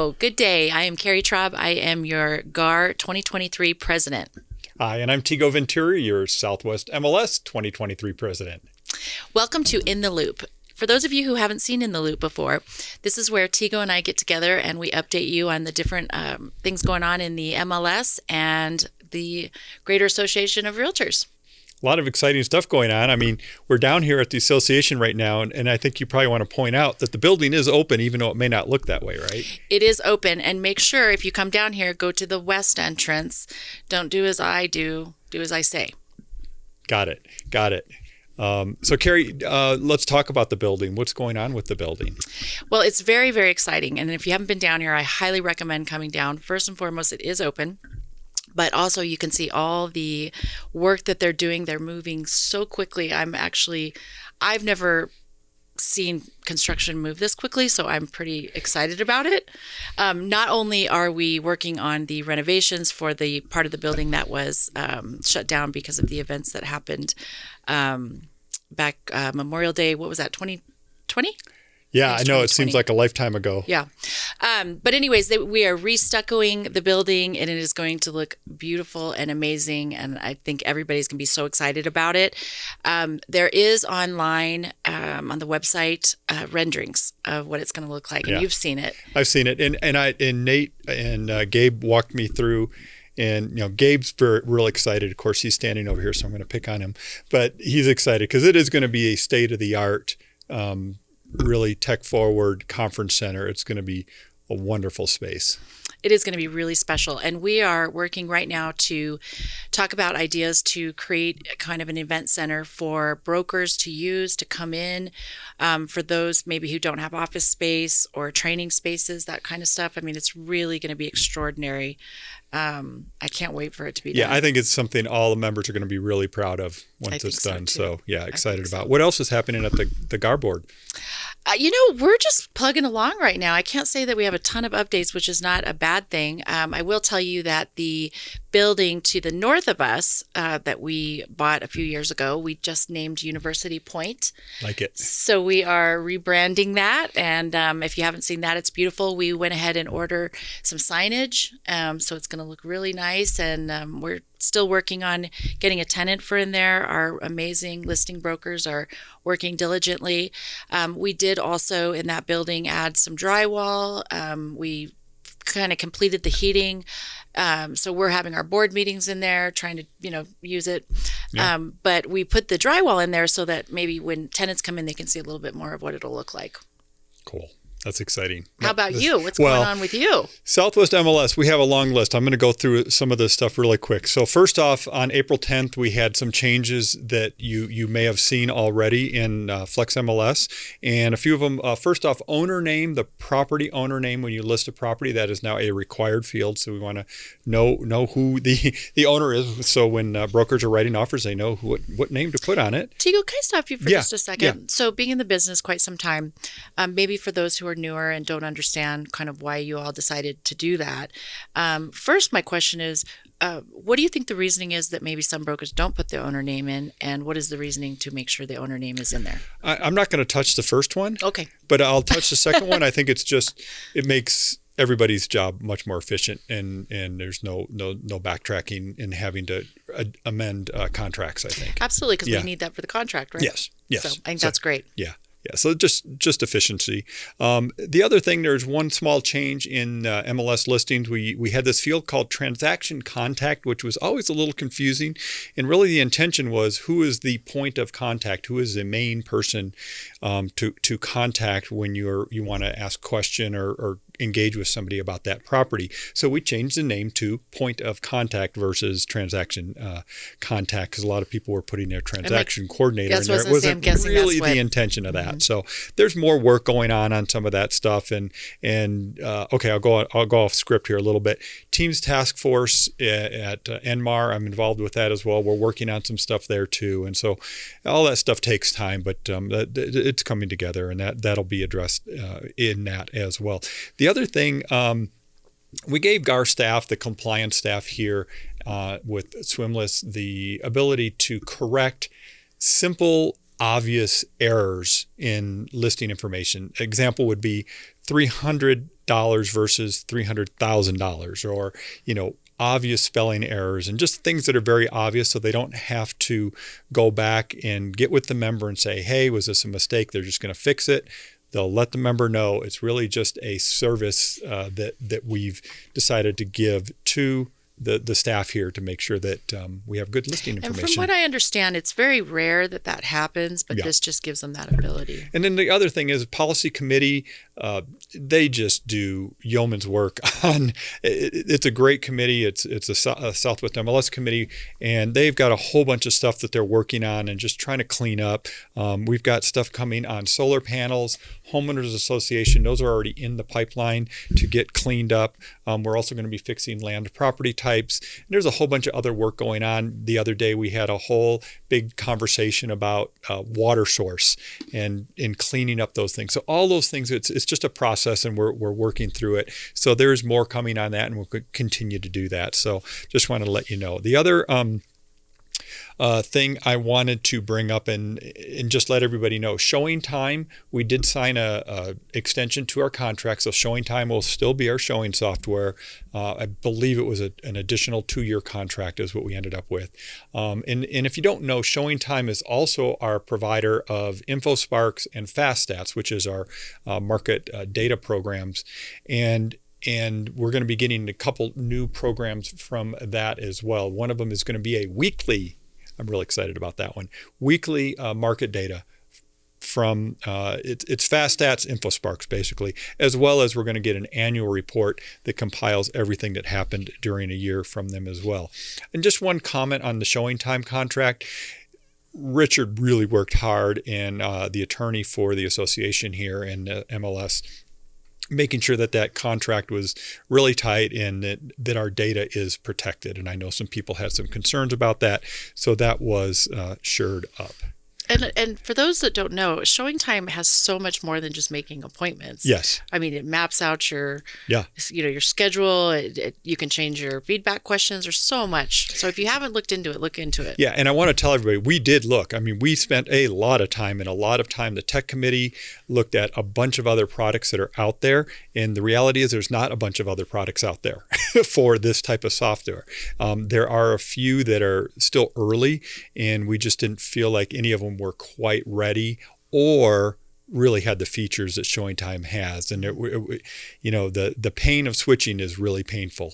Hello, good day. I am Carrie Traub. I am your GAR 2023 president. Hi, and I'm Tigo Venturi, your Southwest MLS 2023 president. Welcome to In the Loop. For those of you who haven't seen In the Loop before, this is where Tigo and I get together and we update you on the different things going on in the MLS and the Greater Association of Realtors. A lot of exciting stuff going on. I mean, we're down here at the association right now, and I think you probably want to point out that the building is open, even though it may not look that way, right? It is open, and make sure if you come down here, go to the west entrance. Don't do as I do, do as I say. Got it. So Carrie, let's talk about the building. What's going on with the building? Well, it's very, very exciting, and if you haven't been down here, I highly recommend coming down. First and foremost, it is open. But also you can see all the work that they're doing. They're moving so quickly. I've never seen construction move this quickly, so I'm pretty excited about it. Not only are we working on the renovations for the part of the building that was shut down because of the events that happened back Memorial Day, what was that, 2020? Yeah, I know. It seems like a lifetime ago. Yeah. But anyways, we are restuccoing the building, and it is going to look beautiful and amazing. And I think everybody's going to be so excited about it. There is online on the website renderings of what it's going to look like. And you've seen it. I've seen it. And Nate and Gabe walked me through. And, Gabe's real excited. Of course, he's standing over here, so I'm going to pick on him. But he's excited because it is going to be a state-of-the-art really tech-forward conference center. It's going to be a wonderful space. It is going to be really special. And we are working right now to talk about ideas to create kind of an event center for brokers to use, to come in, for those maybe who don't have office space or training spaces, that kind of stuff. I mean, it's really going to be extraordinary. I can't wait for it to be done. Yeah, I think it's something all the members are going to be really proud of once it's done. So excited about. What else is happening at the GAR board? We're just plugging along right now. I can't say that we have a ton of updates, which is not a bad thing. I will tell you that the building to the north of us that we bought a few years ago, we just named University Point. Like it. So we are rebranding that. And if you haven't seen that, it's beautiful. We went ahead and ordered some signage. So it's going to look really nice. And we're still working on getting a tenant for in there. Our amazing listing brokers are working diligently. We did also in that building add some drywall. We kind of completed the heating. So we're having our board meetings in there, trying to, use it. Yeah. But we put the drywall in there so that maybe when tenants come in, they can see a little bit more of what it'll look like. Cool. That's exciting. How about you? What's going on with you? Southwest MLS, we have a long list. I'm going to go through some of this stuff really quick. So first off, on April 10th, we had some changes that you may have seen already in Flex MLS. And a few of them, first off, owner name, the property owner name. When you list a property, that is now a required field. So we want to know who the owner is. So when brokers are writing offers, they know what name to put on it. Tigo, can I stop you for just a second? Yeah. So being in the business quite some time, maybe for those who are newer and don't understand kind of why you all decided to do that. First, my question is, what do you think the reasoning is that maybe some brokers don't put the owner name in, and what is the reasoning to make sure the owner name is in there? I'm not going to touch the first one. Okay. But I'll touch the second one. I think it makes everybody's job much more efficient, and there's no backtracking and having to amend contracts, I think. Absolutely, because we need that for the contract, right? Yes. So I think that's great. Yeah. Yeah, so just efficiency. The other thing, there's one small change in MLS listings. We had this field called transaction contact, which was always a little confusing. And really the intention was, who is the point of contact? Who is the main person to contact when you want to ask a question or engage with somebody about that property? So we changed the name to point of contact versus transaction contact, because a lot of people were putting their transaction coordinator in there. It wasn't really the intention of that. Mm-hmm. So there's more work going on some of that stuff. And okay, I'll go off script here a little bit. Teams Task Force at NMAR, I'm involved with that as well. We're working on some stuff there too. And so all that stuff takes time, but it's coming together, and that'll be addressed in that as well. The other thing, we gave GAR staff, the compliance staff here with Swimless, the ability to correct simple obvious errors in listing information. Example would be $300 versus $300,000, or, obvious spelling errors and just things that are very obvious, so they don't have to go back and get with the member and say, hey, was this a mistake? They're just going to fix it. They'll let the member know it's really just a service that we've decided to give to the staff here to make sure that we have good listing information. And from what I understand, it's very rare that happens, but this just gives them that ability. And then the other thing is policy committee, they just do yeoman's work on it's a great committee. It's a Southwest MLS committee, and they've got a whole bunch of stuff that they're working on and just trying to clean up. We've got stuff coming on solar panels, homeowners association. Those are already in the pipeline to get cleaned up. We're also going to be fixing land property types. And there's a whole bunch of other work going on. The other day we had a whole big conversation about water source and in cleaning up those things. So all those things, it's just a process, and we're working through it. So there's more coming on that, and we'll continue to do that. So just want to let you know. The other thing I wanted to bring up and just let everybody know, Showing Time, we did sign a extension to our contract, so Showing Time will still be our showing software. I believe it was an additional 2-year contract is what we ended up with. And if you don't know, Showing Time is also our provider of InfoSparks and FastStats, which is our market data programs. And we're going to be getting a couple new programs from that as well. One of them is going to be a weekly, I'm really excited about that one, weekly market data from it's FastStats, InfoSparks basically, as well as we're going to get an annual report that compiles everything that happened during a year from them as well. And just one comment on the Showing Time contract. Richard really worked hard, and the attorney for the association here and MLS, making sure that contract was really tight and that our data is protected. And I know some people had some concerns about that, so that was shored up. And for those that don't know, Showing Time has so much more than just making appointments. Yes. I mean, it maps out your schedule. You can change your feedback questions. There's so much. So if you haven't looked into it, look into it. Yeah, and I want to tell everybody, we did look. I mean, we spent a lot of time, the tech committee looked at a bunch of other products that are out there. And the reality is there's not a bunch of other products out there for this type of software. There are a few that are still early, and we just didn't feel like any of them were quite ready or really had the features that Showing Time has. And the pain of switching is really painful.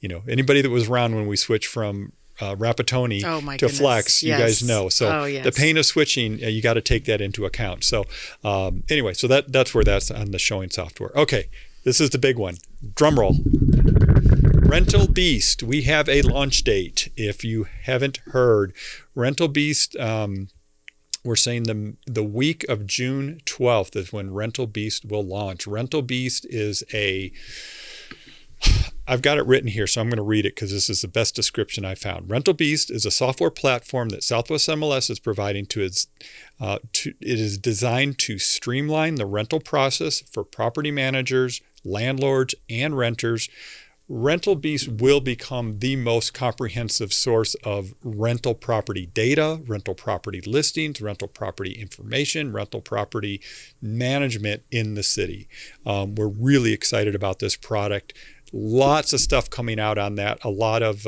Anybody that was around when we switched from Rapatoni to Flex, you guys know. So the pain of switching, you got to take that into account. So anyway, so that's where that's on the showing software. Okay, this is the big one. Drum roll. Rental Beast. We have a launch date. If you haven't heard, Rental Beast, we're saying the week of June 12th is when Rental Beast will launch. Rental Beast is I've got it written here, so I'm going to read it because this is the best description I found. Rental Beast is a software platform that Southwest MLS is providing it is designed to streamline the rental process for property managers, landlords, and renters. Rental Beast will become the most comprehensive source of rental property data, rental property listings, rental property information, rental property management in the city. We're really excited about this product. Lots of stuff coming out on that. A lot of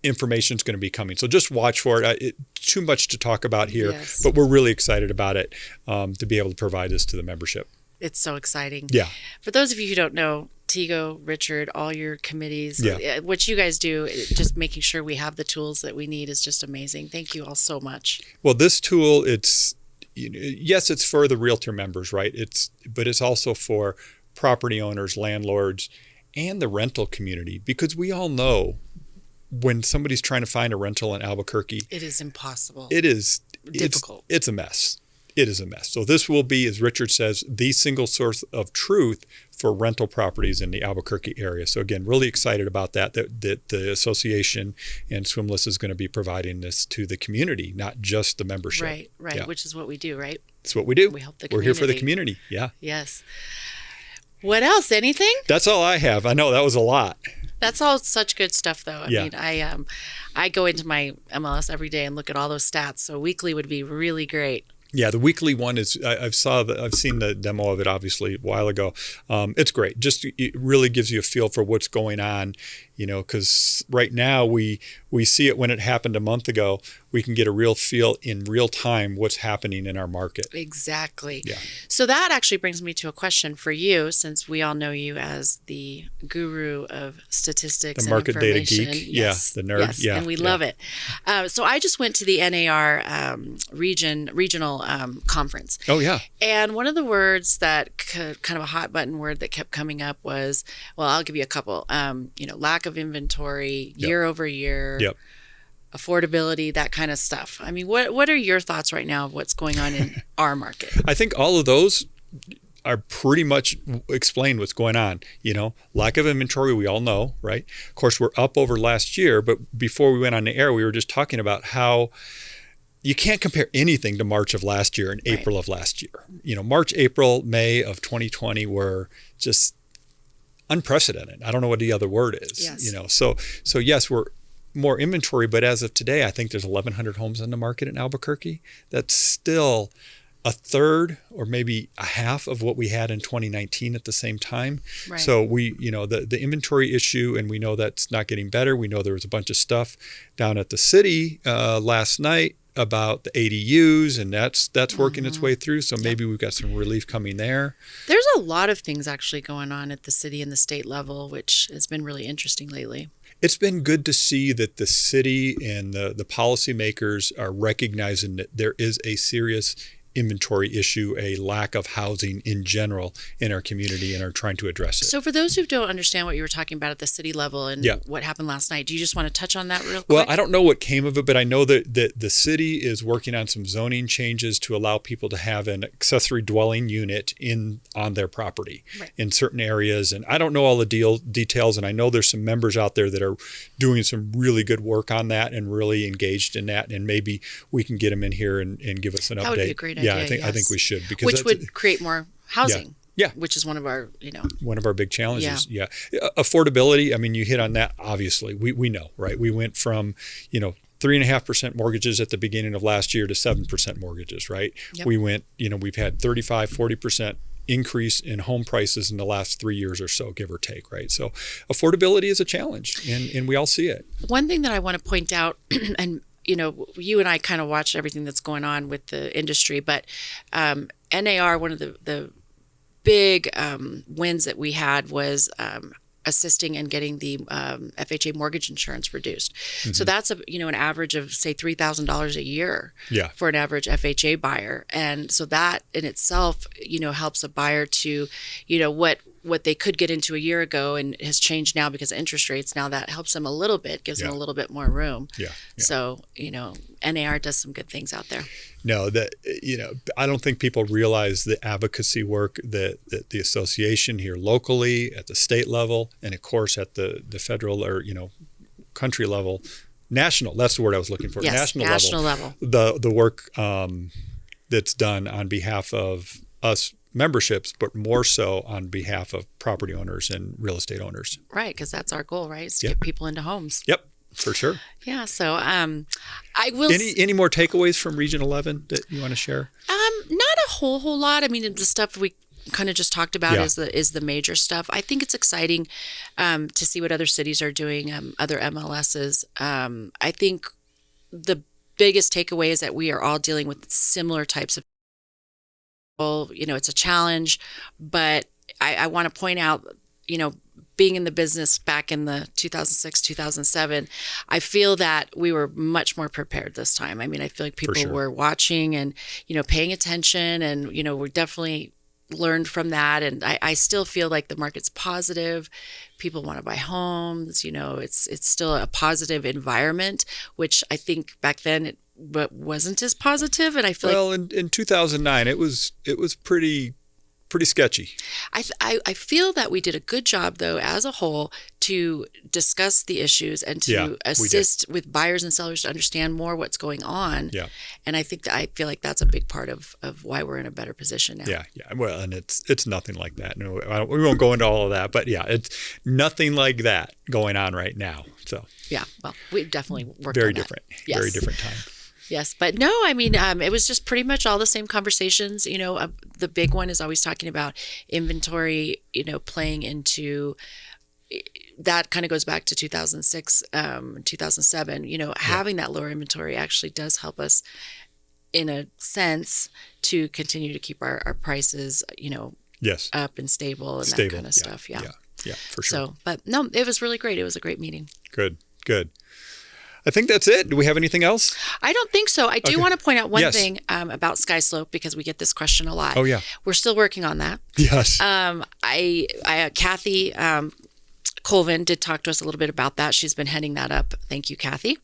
information is going to be coming. So just watch for it. Too much to talk about here, but we're really excited about it to be able to provide this to the membership. It's so exciting. Yeah. For those of you who don't know, Tigo, Richard, all your committees, what you guys do, just making sure we have the tools that we need is just amazing. Thank you all so much. Well, this tool, it's for the realtor members, right? But it's also for property owners, landlords, and the rental community, because we all know when somebody's trying to find a rental in Albuquerque, it is impossible. It is difficult. It's a mess. It is a mess. So this will be, as Richard says, the single source of truth for rental properties in the Albuquerque area. So again, really excited about that the association and Swimless is going to be providing this to the community, not just the membership. Right, yeah. Which is what we do, right? It's what we do. We help the community. We're here for the community, yeah. Yes. What else? Anything? That's all I have. I know that was a lot. That's all such good stuff, though. I Yeah. mean, I go into my MLS every day and look at all those stats. So weekly would be really great. Yeah, the weekly one is I've seen the demo of it obviously a while ago. It's great. Just it really gives you a feel for what's going on, because right now we see it when it happened a month ago. We can get a real feel in real time what's happening in our market. Exactly. Yeah. So that actually brings me to a question for you, since we all know you as the guru of statistics The market and data information. geek. Yes. Yeah, the nerd. Yes, Yeah, and we yeah. love it. So I just went to the NAR regional conference. Oh yeah. And one of the words that kind of a hot button word that kept coming up was, well, I'll give you a couple, lack of inventory, Yep. year over year, Yep. affordability, that kind of stuff. I mean, what are your thoughts right now of what's going on in our market? I think all of those are pretty much explain what's going on. Lack of inventory, we all know, right? Of course, we're up over last year, but before we went on the air, we were just talking about how you can't compare anything to March of last year and April of last year. March, April, May of 2020 were just unprecedented. I don't know what the other word is. Yes. So yes, we're more inventory, but as of today, I think there's 1,100 homes on the market in Albuquerque. That's still a third or maybe a half of what we had in 2019 at the same time. Right. So the inventory issue, and we know that's not getting better. We know there was a bunch of stuff down at the city last night about the ADUs, and that's working its way through. So maybe we've got some relief coming there. There's a lot of things actually going on at the city and the state level, which has been really interesting lately. It's been good to see that the city and the policymakers are recognizing that there is a serious inventory issue, a lack of housing in general in our community, and are trying to address it. So for those who don't understand what you were talking about at the city level and Yeah. what happened last night, do you just want to touch on that real quick? Well, I don't know what came of it, but I know that the city is working on some zoning changes to allow people to have an accessory dwelling unit on their property in certain areas. And I don't know all the details, and I know there's some members out there that are doing some really good work on that and really engaged in that. And maybe we can get them in here and give us an update. That would be a great Yeah, idea, I think we should, because which would create more housing. Yeah. Which is one of our, one of our big challenges. Yeah. Affordability. I mean, you hit on that. Obviously, we know, right? We went from 3.5% mortgages at the beginning of last year to 7% mortgages, right? Yep. We went, we've had 35-40% increase in home prices in the last 3 years or so, give or take, right? So affordability is a challenge, and we all see it. One thing that I want to point out, and you and I kind of watch everything that's going on with the industry, but NAR, one of the big wins that we had was assisting in getting the FHA mortgage insurance reduced. Mm-hmm. So that's an average of say $3,000 a year for an average FHA buyer, and so that in itself helps a buyer to what they could get into a year ago and has changed now because of interest rates. Now that helps them a little bit, gives them a little bit more room. So NAR does some good things out there. No, I don't think people realize the advocacy work that the association here locally, at the state level, and of course at the federal or country level, national. That's the word I was looking for. Yes, national level. The work that's done on behalf of us memberships, but more so on behalf of property owners and real estate owners. Right, because that's our goal, right? Is to get people into homes. Yep. For sure. Yeah. So I will. Any more takeaways from Region 11 that you want to share? Not a whole lot. I mean, the stuff we kind of just talked about is the major stuff. I think it's exciting to see what other cities are doing, other MLSs. I think the biggest takeaway is that we are all dealing with similar types of people. It's a challenge, but I want to point out, being in the business back in the 2006, 2007, I feel that we were much more prepared this time. I mean, I feel like people were watching and, paying attention, and, we definitely learned from that. And I still feel like the market's positive. People want to buy homes. It's still a positive environment, which I think back then it wasn't as positive. And I feel in 2009, it was pretty pretty sketchy. I feel that we did a good job, though, as a whole, to discuss the issues and to assist with buyers and sellers to understand more what's going on. Yeah. And I feel like that's a big part of why we're in a better position now. Yeah. Well, and it's nothing like that. No, we won't go into all of that, but yeah, it's nothing like that going on right now. So yeah, well, we definitely worked very on that. different, Yes. very different time. Yes, but no, I mean, it was just pretty much all the same conversations. The big one is always talking about inventory, playing into that kind of goes back to 2006, 2007, having that lower inventory actually does help us in a sense to continue to keep our prices, Yes. up and stable and that kind of stuff. Yeah, for sure. So, but no, it was really great. It was a great meeting. Good. I think that's it. Do we have anything else? I don't think so. I do want to point out one Yes. thing about Sky Slope because we get this question a lot. Oh, yeah. We're still working on that. Yes. Kathy Colvin did talk to us a little bit about that. She's been heading that up. Thank you, Kathy.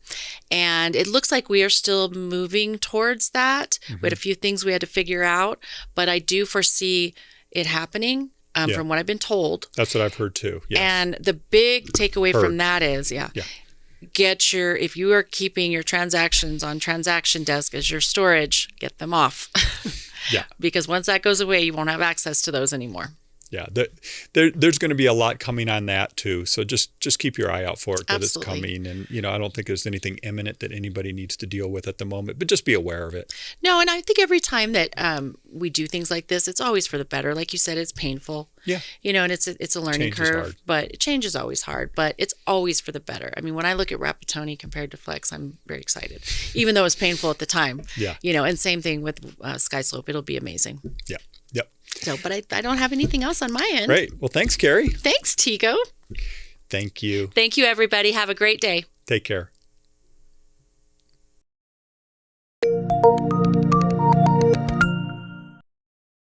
And it looks like we are still moving towards that. We had a few things we had to figure out, but I do foresee it happening from what I've been told. That's what I've heard too. Yes. And the big takeaway from that is, if you are keeping your transactions on transaction desk as your storage, get them off. Yeah. Because once that goes away, you won't have access to those anymore. Yeah, there's going to be a lot coming on that too. So just keep your eye out for it that it's coming. And I don't think there's anything imminent that anybody needs to deal with at the moment. But just be aware of it. No, and I think every time that we do things like this, it's always for the better. Like you said, it's painful. Yeah. And it's a learning curve. But change is always hard. But it's always for the better. I mean, when I look at Rapatoni compared to Flex, I'm very excited, even though it's painful at the time. Yeah. And same thing with Sky Slope. It'll be amazing. Yeah. Yep. So, but I don't have anything else on my end. Great. Well, thanks, Carrie. Thanks, Tico. Thank you. Thank you, everybody. Have a great day. Take care.